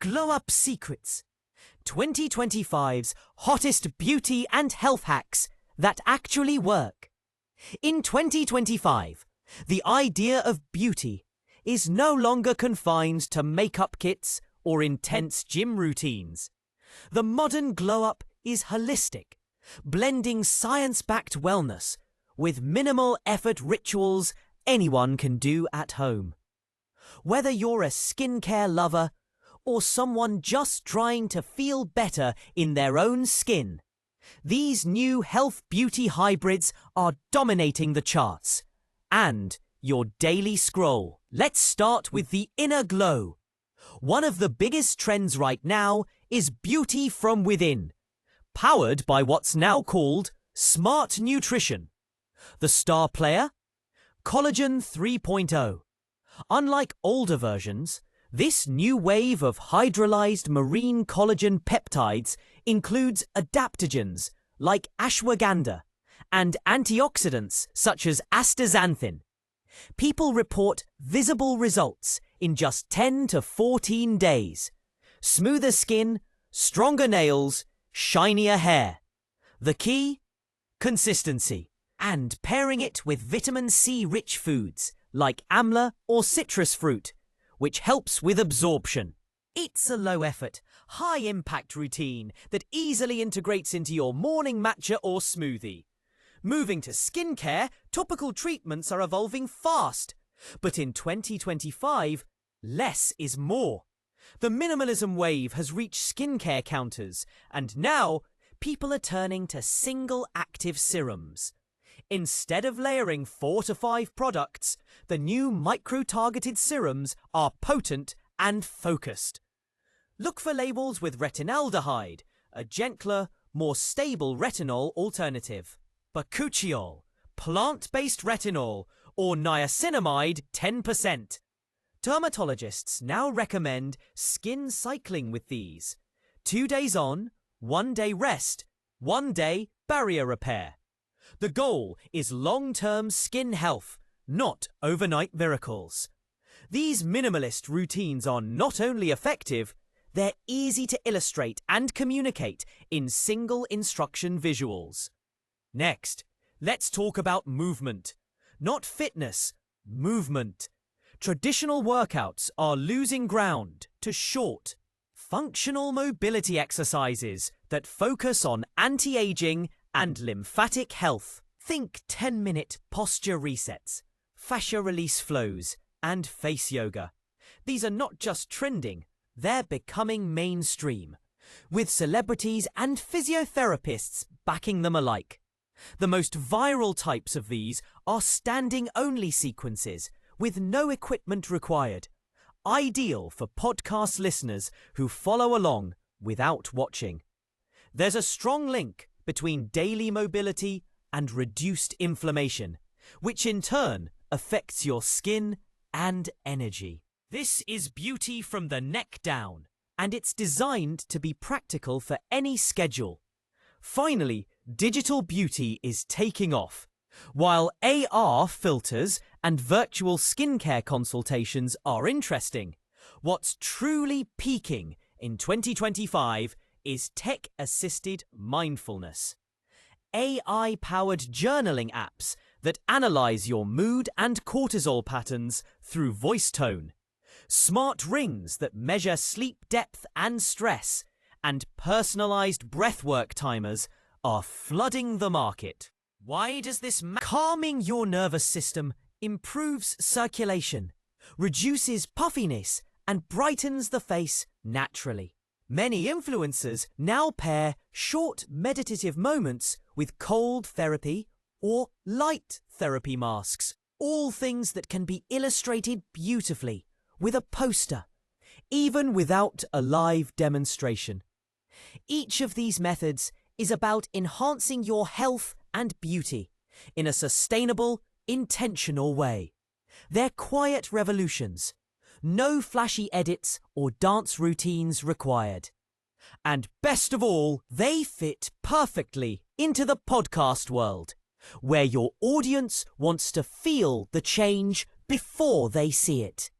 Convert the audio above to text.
Glow Up Secrets, 2025's hottest beauty and health hacks that actually work. In 2025, the idea of beauty is no longer confined to makeup kits or intense gym routines. The modern glow-up is holistic, blending science-backed wellness with minimal effort rituals anyone can do at home. Whether you're a skincare lover or someone just trying to feel better in their own skin, these new health beauty hybrids are dominating the charts and your daily scroll. Let's start with the inner glow. One of the biggest trends right now is beauty from within, powered by what's now called smart nutrition. The star player? Collagen 3.0. Unlike older versions, this new wave of hydrolyzed marine collagen peptides includes adaptogens like ashwagandha and antioxidants such as astaxanthin. People report visible results in just 10 to 14 days. Smoother skin, stronger nails, shinier hair. The key? Consistency. And pairing it with vitamin C-rich foods like amla or citrus fruit, which helps with absorption. It's a low-effort, high-impact routine that easily integrates into your morning matcha or smoothie. Moving to skincare, topical treatments are evolving fast. But in 2025, less is more. The minimalism wave has reached skincare counters, and now people are turning to single active serums. Instead of layering 4 to 5 products, the new micro-targeted serums are potent and focused. Look for labels with retinaldehyde, a gentler, more stable retinol alternative. Bakuchiol, plant-based retinol, or niacinamide 10%. Dermatologists now recommend skin cycling with these. 2 days on, 1 day rest, 1 day barrier repair. The goal is long-term skin health, not overnight miracles. These minimalist routines are not only effective, they're easy to illustrate and communicate in single instruction visuals. Next, let's talk about movement. Not fitness, movement. Traditional workouts are losing ground to short, functional mobility exercises that focus on anti-aging and lymphatic health. Think 10-minute posture resets, fascia release flows, and face yoga. These are not just trending, they're becoming mainstream, with celebrities and physiotherapists backing them alike. The most viral types of these are standing-only sequences with no equipment required, ideal for podcast listeners who follow along without watching. There's a strong link between daily mobility and reduced inflammation, which in turn affects your skin and energy. This is beauty from the neck down, and it's designed to be practical for any schedule. Finally, digital beauty is taking off. While AR filters and virtual skincare consultations are interesting, what's truly peaking in 2025 is tech-assisted mindfulness. AI-powered journaling apps that analyze your mood and cortisol patterns through voice tone, smart rings that measure sleep depth and stress, and personalized breathwork timers are flooding the market. Why does this matter? Calming your nervous system improves circulation, reduces puffiness, and brightens the face naturally. Many influencers now pair short meditative moments with cold therapy or light therapy masks, all things that can be illustrated beautifully with a poster, even without a live demonstration. Each of these methods is about enhancing your health and beauty in a sustainable, intentional way. They're quiet revolutions, no flashy edits or dance routines required. And best of all, they fit perfectly into the podcast world, where your audience wants to feel the change before they see it.